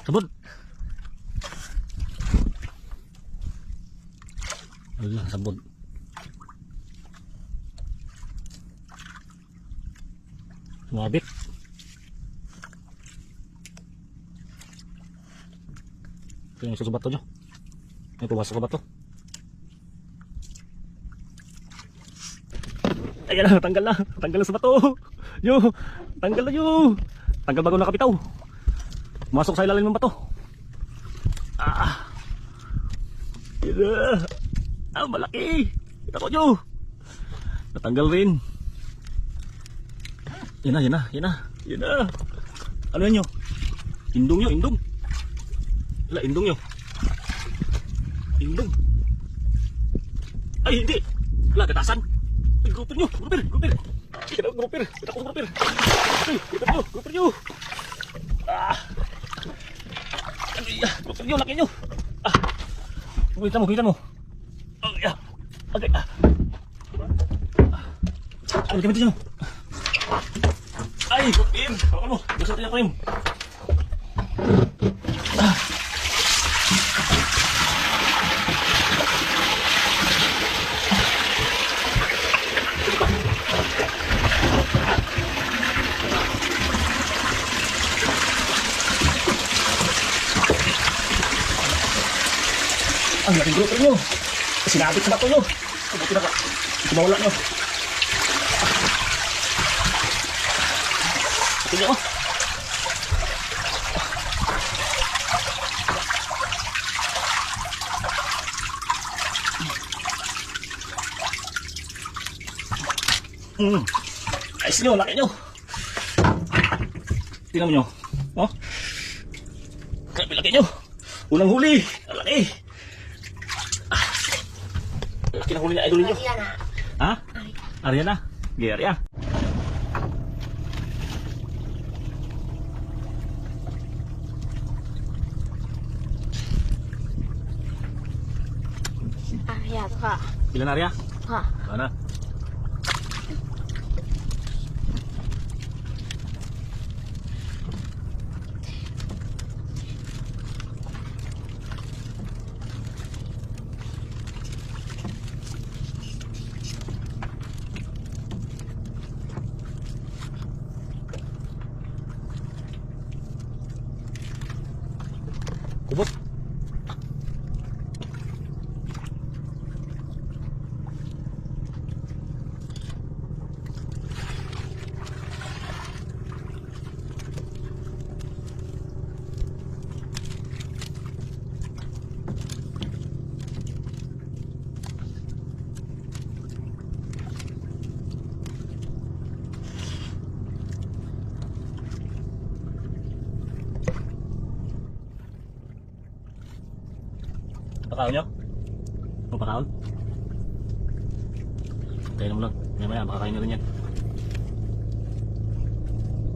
Sabon. Wala, sabon. Sumabit. Ito yung susubat to nyo. May pumasok ba to? Ayan na, tanggal na. Tanggal na sa bato. Yo, tanggal na yo. Tanggal bago nakapitaw. Masok sa ilalim ng bato. Yan na. Malaki. Kita ko nyo. Natanggal rin. Yan na. Ano yan nyo? Indong nyo, indong. Wala, indong nyo. Indong. Ay, hindi. Wala, gatasan. Ay, grouper nyo. Grouper. Kita ko grouper. Ay, grouper nyo. Grouper nyo, laki nyo. Kita mo. Okay. Ano gamit nyo? Ay, grouper. Hawakan mo. Gusto tayo ko yun. Ang laking grouper nyo. Sinabit sa bato nyo. Buti na ka. Ito mawala nyo. Ito nyo. Ayos nyo, laki nyo. Tingnan mo nyo. Oh. Grabe laki nyo. Unang huli. Laki. Kinahuli na idol ninyo. Ariana. Ha? Ariana? Geria. Arya ka. Ilan Arya? Ha. Mana? Kubot. Pakaon nyo? Ang pakaon? Tayo naman lang. Maya makakain na rin yan.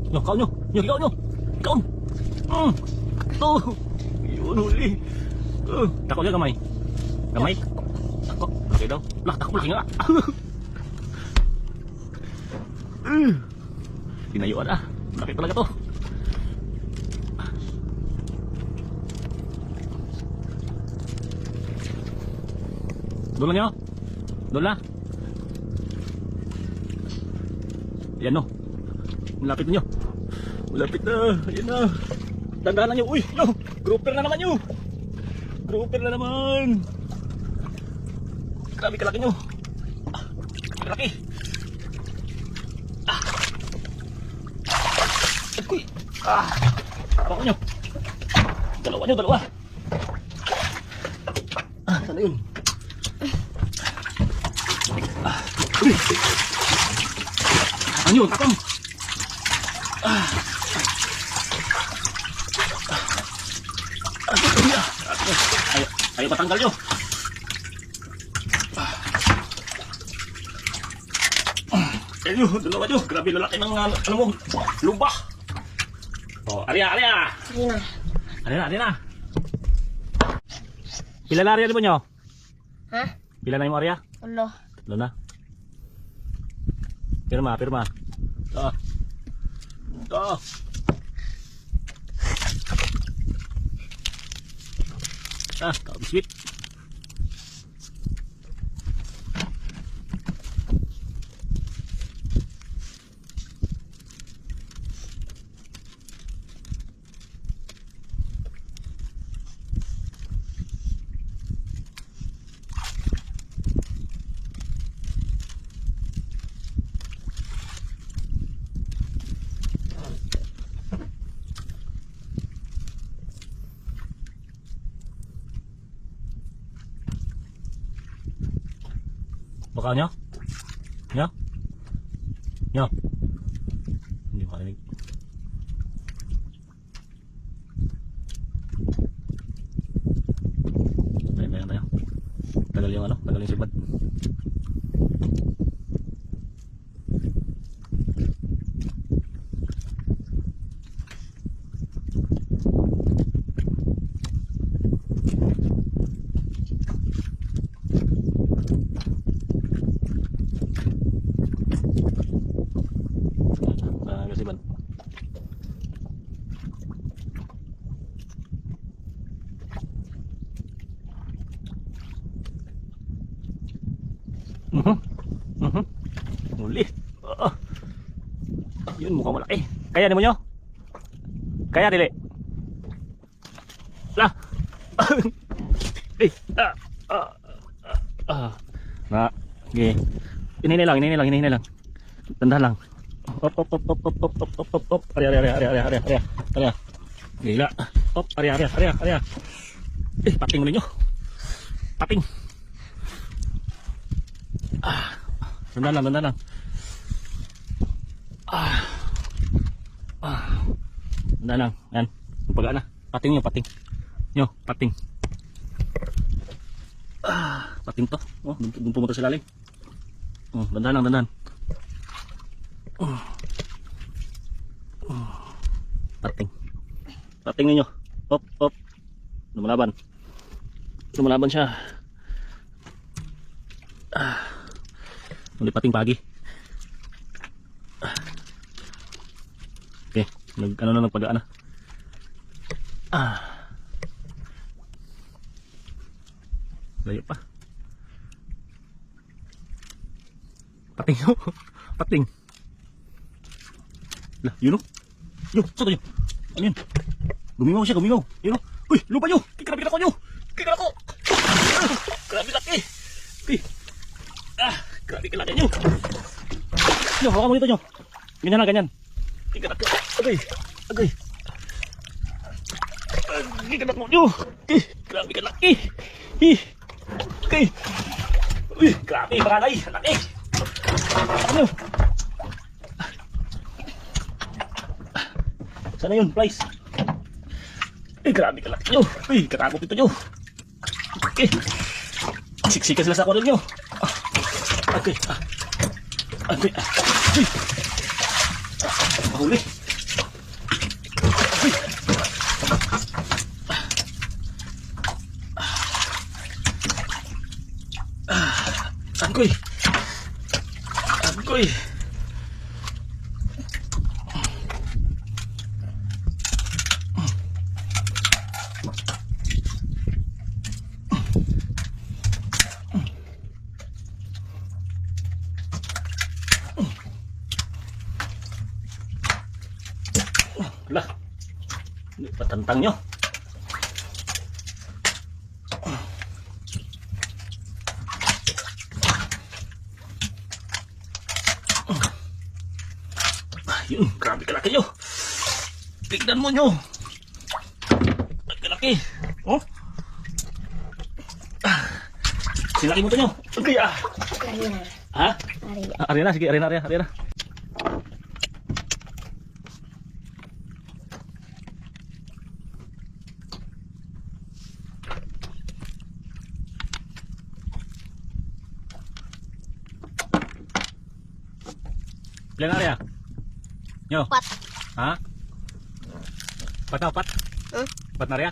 Nyo, kaon nyo! Kaon nyo! Kaon! Ito! Yun, huli! Tako niya gamay. Gamay? Tako. Laki daw. Tako, laki nga! Tinayuan ah. Laki talaga to. Doon nyo? Doon na? Yan no. Malapit nyo. Malapit na. Ayan na. Tandaan nyo. Uy! No! Grouper na naman nyo! Grouper na naman! Grabe kalaki nyo. Kalaki. Uy! Bako nyo. Dalawa. Sana yun? Ano yun? Takam! Ayaw patanggal nyo. Ayan nyo, dalawa nyo. Grabe lalaki ng ano mo, lumba. Oh, Arya! Arya! Pila na Arya mo nyo? Ha? Pila na yung Arya? Ulo. Ulo na? Pirma. Ito. Biskuit. Baka nyo? Nyo? Nyo? Hindi makarinig. Tayo. Tagal yung ano? Tagal yung sipad. Kasiban. Uli. Yun, mukhang malaki. Kaya ni mo nyo? Kaya dili? Lah. Na. Okay. Hinihintay lang. Tanda lang. Op. Area. Gila. Op, area. Pating ulit nyo. Pating. Tanda lang. Tanda lang. Yan. Pagaan na. Pating nyo. Pating. Pating to. Oh, dun pumunta sa lalim. Oh, dandan lang. Pating ninyo. Op. Lumalaban siya. Muli pating pagi. Okay, nagpagaan na. Layo pa. Pating nyo. Pating. Lah, yun o. Yun, saan yun? Ano yun? Gumingaw siya. Yun o. Uy, lupa nyo. Grabe na ko. Grabe laki. Grabe ka laki nyo. Nyo, hawakan mo dito nyo. Ganyan. Agay. Giganak mo nyo. Grabe ka laki. Uy, grabe pangalay. Laki. Ano? Sana yun, Flies. Grabe ka laki nyo. Katakot ito nyo. Okay. Siksikan sila sa kodol nyo. Okay. Mahuli. Angkoy. Lah, patantang nyo. Yun, grabe kalaki nyo. Tignan mo nyo. Kalaki. Oh. Silaki mo to nyo. Okay ah. Ha? Arena, sige, arena. Ilang area? Nyo? 4. Ha? 4 na, 4? Huh? 4 na area?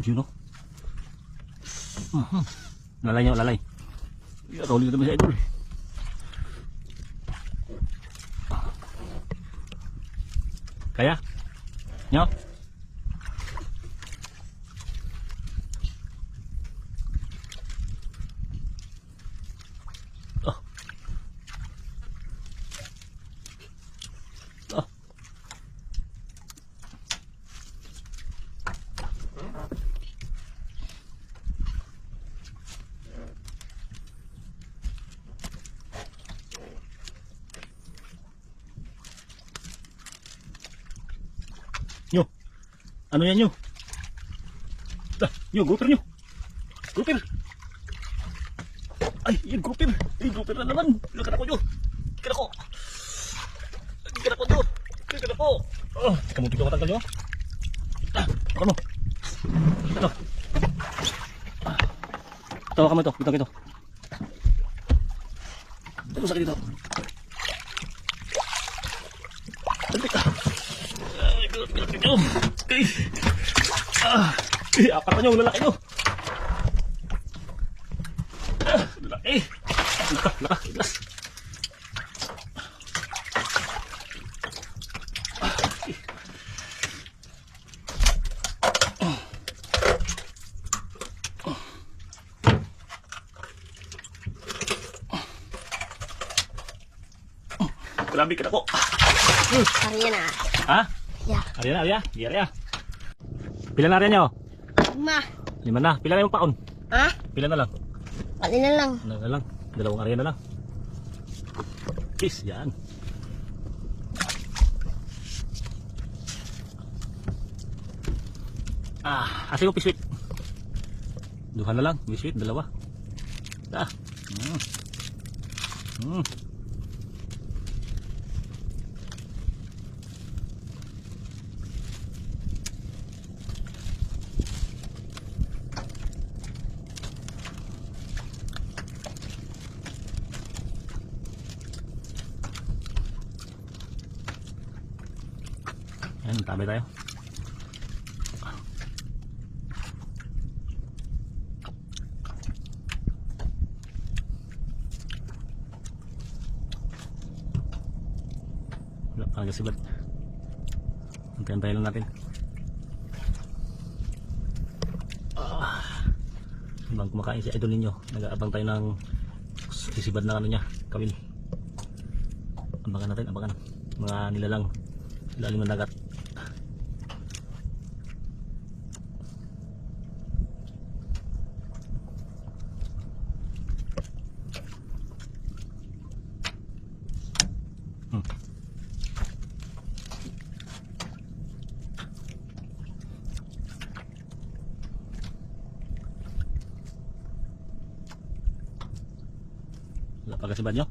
Yun o. Lalay nyo, lalay. Rolling na naman si Idol. Kaya? Nyo? Oh. Oh. Nyo, ano yan nyo? Nyo, grouper nyo. Grouper. Ay, yung grouper. Ay, grouper na naman. Lakan ako nyo. Lakan ako. Lakan ako nyo. Lakan ako. Oh, kamutik ko matanggal nyo. Ano? Ito. Tawa ka mo ito. Ito. Ito sakit dito. Antik ka. Apat na nyo, lalaki nyo. Lalaki. Laka, iglas. Grabe ka na po. Ariyan na. Ha? Yeah. Arya. Pila na rin nyo? 5. 5 na. Pila na yung paon? Ha? Pila na lang? Pali na lang. Ano na lang? 2 Arya na lang. Kiss, yan. Asa yung piswit? 2 na lang. Piswit, 2. Ayan, tabi tayo. Wala pa nagasibat. Antayin lang natin. Habang kumakain si Idol ninyo, nag-aabang tayo ng sisibad ng ano niya, kawil. Abangan natin, mga nilalang ilalim ng dagat. Wala pa kasi ba nyo?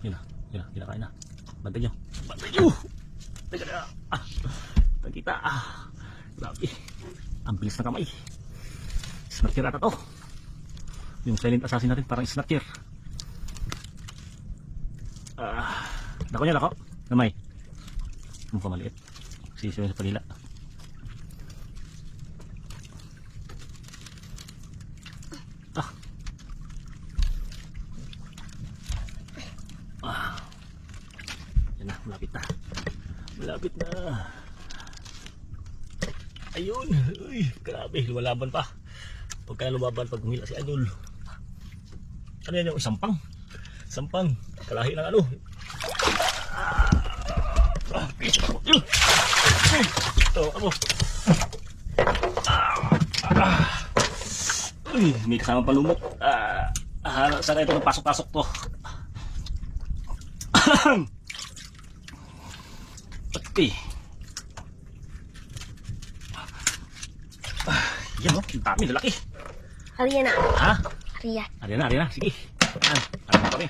Yun na, kinakain na. Bantay nyo. Teka na. Tagkita. Grabe. Ang bilis na kamay. Snatcher ata to. Yung silent assassin natin parang snatcher. Dako nyo, dako. Namay. Mukha maliit. Sisiyo sa panila. Yan na, malapit na. Ayun. Uy, grabe, lumalaban pa. Huwag ka na lumaban pag humila si Idol. Ano yan yung sampang? Sampang, kalahi ng ano. Ito, ako. Uy, may kasama palumot. Saan ito pasok-pasok to? Okay. Yan o, ang dami, lalaki. Ariyan na. Ha? Ariyan. Ariyan na, sige. Ariyan na kami.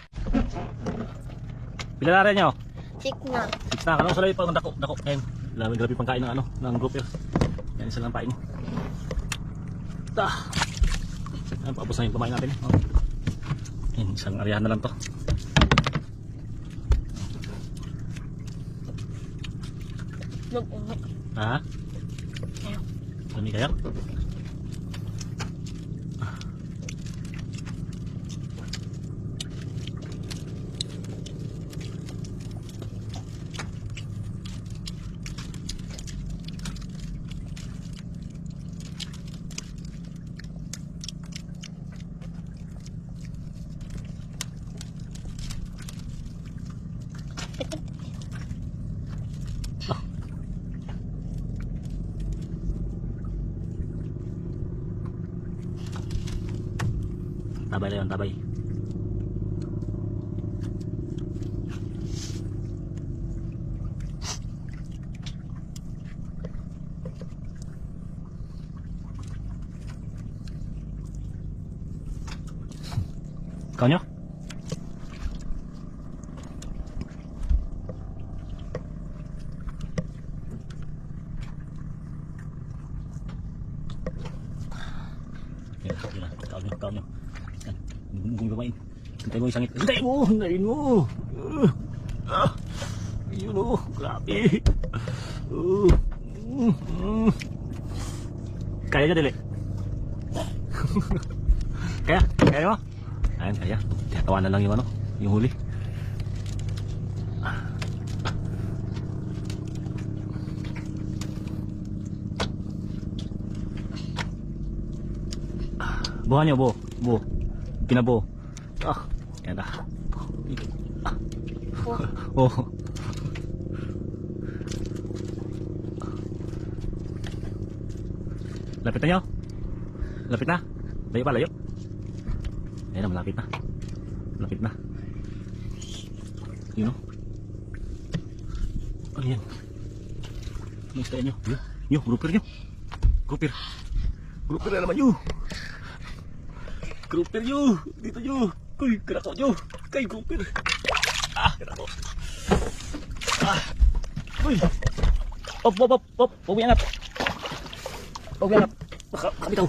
Pila na rin nyo? 6 na. 6 na, kanong salay pa, dako. Ayan, grabe pang kain ng ano, ng grouper. Yan, isa lang pain. Ayan, paubos na yung kumain natin. Ayan, isang ariyahan na lang to. Nag-umi. Ha? Dami kaya? Tabay na yun, tabay. Ikaw nyo? Yan, ikaw nyo. Bumibig pamain. Hintay mo yung sangit. Hintay mo! Hintayin mo! Ayun o. Grabe. Kaya niya dili? Kaya? Kaya mo? Ayan, kaya. Tatawanan lang yung ano, yung huli. Buhan niyo, bo. Bo. Pinabo. Yan na. Oh. Lapit na nyo? Lapit na? Layo pa, layo. Ayan na, malapit na. Malapit na. Yun o. Ano yan? Ano istaan nyo? Nyo, grouper nyo. Grouper. Grouper na naman nyo. Grouper nyo. Dito nyo. Uy, kinako nyo. Kay grouper. Kinako. Uy. Op. Huwag mo iangat. Huwag mo iangat. Makabitaw.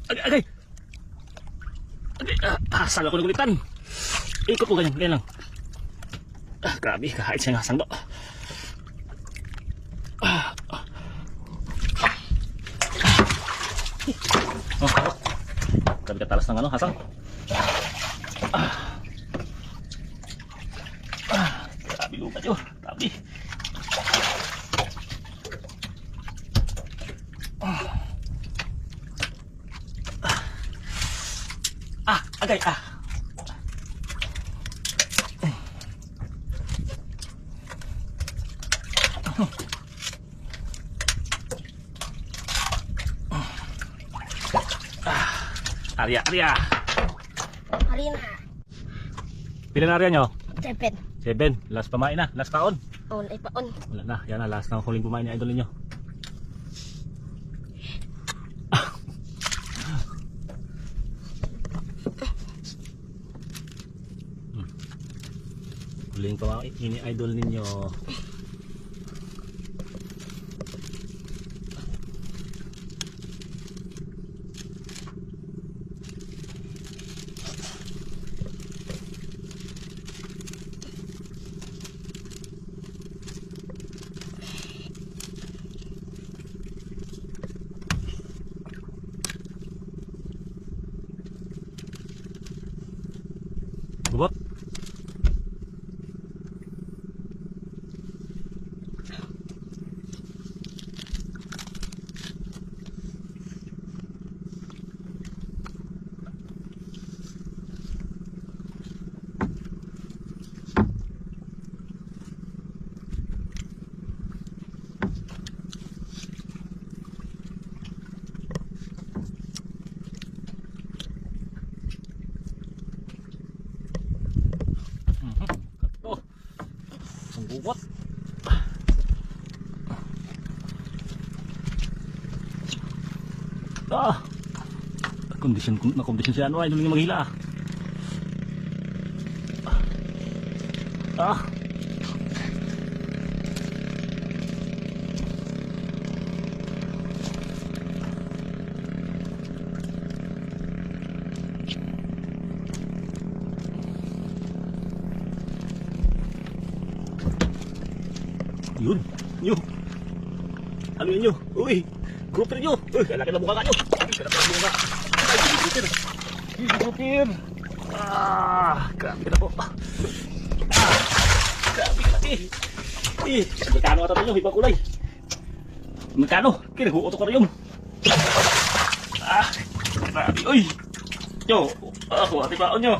Agay. Sala ko ng kulitan. Ikot ko ganyan. Ganyan lang. Grabe. Kahit siya nga sangdo. Grabe ka talas ng ano, hasang. Grabe lupa nyo. Grabe. Agay. Arya. Hari na. Pila na arya nyo? 7. 7. Last pamain na. Last taon. Wala paon. Wala na. Yan na. Last na huling pumain ni idol ninyo. Huling pumain ni idol ninyo. Bubot. Bubot. Kondisyon si ano ay duling maghila. Yun. Ano yun nyo? Uy. Grouper nyo. Laki na mukha ka nyo. Grabe na mukha. Ay, grouper. Grouper. Grabe na po. Grabe ka laki. Magkano ata nyo, ibang kulay. Magkano? Kinaguoto ka rin yun. Grabe. Uy. Nyo. Ati baon nyo.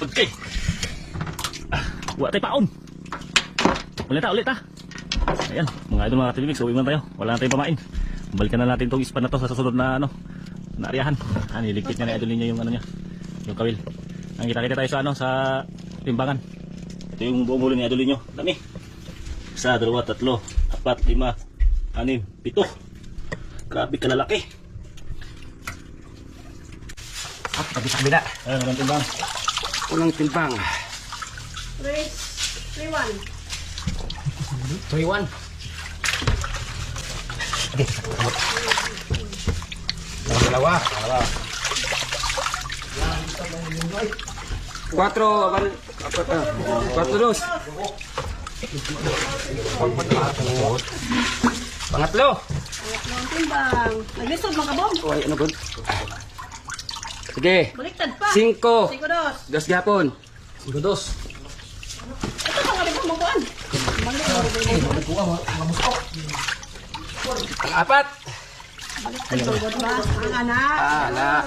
Okay. Buat tayo paon. Ulit ha. Ayan, mga idol mga katibig, so uwi man tayo. Wala na tayong pamain. Balikan na natin itong ispan na to sa susunod na na ariyahan. Niligpit niya na idol ninyo yung niya, yung kawil. Ang kita-kita tayo sa sa timbangan. Ito yung buong huli ni idol ninyo. Dami. 1, 2, 3, 4, 5, 6, 7. Grabe kalalaki. Tapos sa kabila. Ayan, ang timbang. Unang timbang. 3-1. 3-1. Okay. Dalawa. 4-2. Pangatlo. Ang timbang. Naglisod mga kabong. Uy, ano good? Sige. Baliktad pa. 5. 5-2. Dos gapon. 5-2. Ito pa nga rin mo kuhan. Pang-4. Baliktad ba? Ang anak. Anak.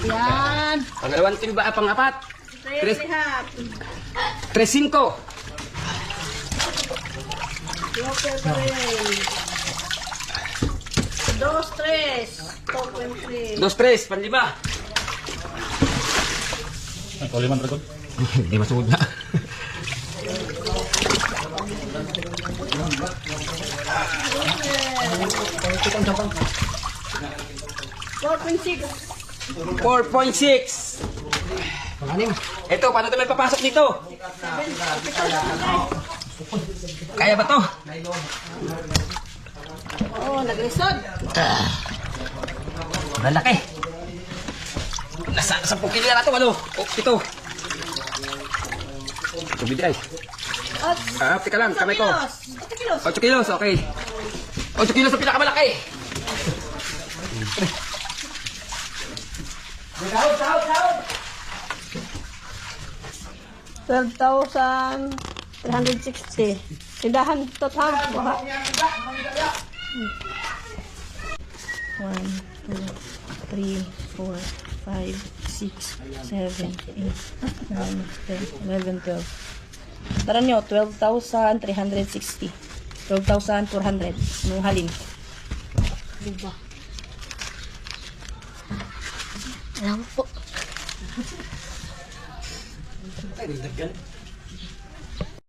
Yan. Pangalawang timba, pang-4. 3-3. 3-5. Joker pa rin. 2-3. 2-3. 2-3. Panlima. Ang kauliman dragon. Hindi masugod na. $4.6. 4.6. Panganim. Ito, paano ito may papasok dito? Kaya ba to? Oh, naglisod. Malaki. Nasa 10 kilo na ito, ano? Oh, ito. Tubig ay. Teka lang, kamay ko. 8 kilos. 8 kilos, okay. 8 kilos sa pinakamalaki. Sahod! 12,360. Tindahan to ha. Buha. 1, 2, 3, 4, 5, 6, 7, 8, 9, 10, 11, 12. Tara nyo, 12,360. 12,400. Nung halin. Diba? Alam po.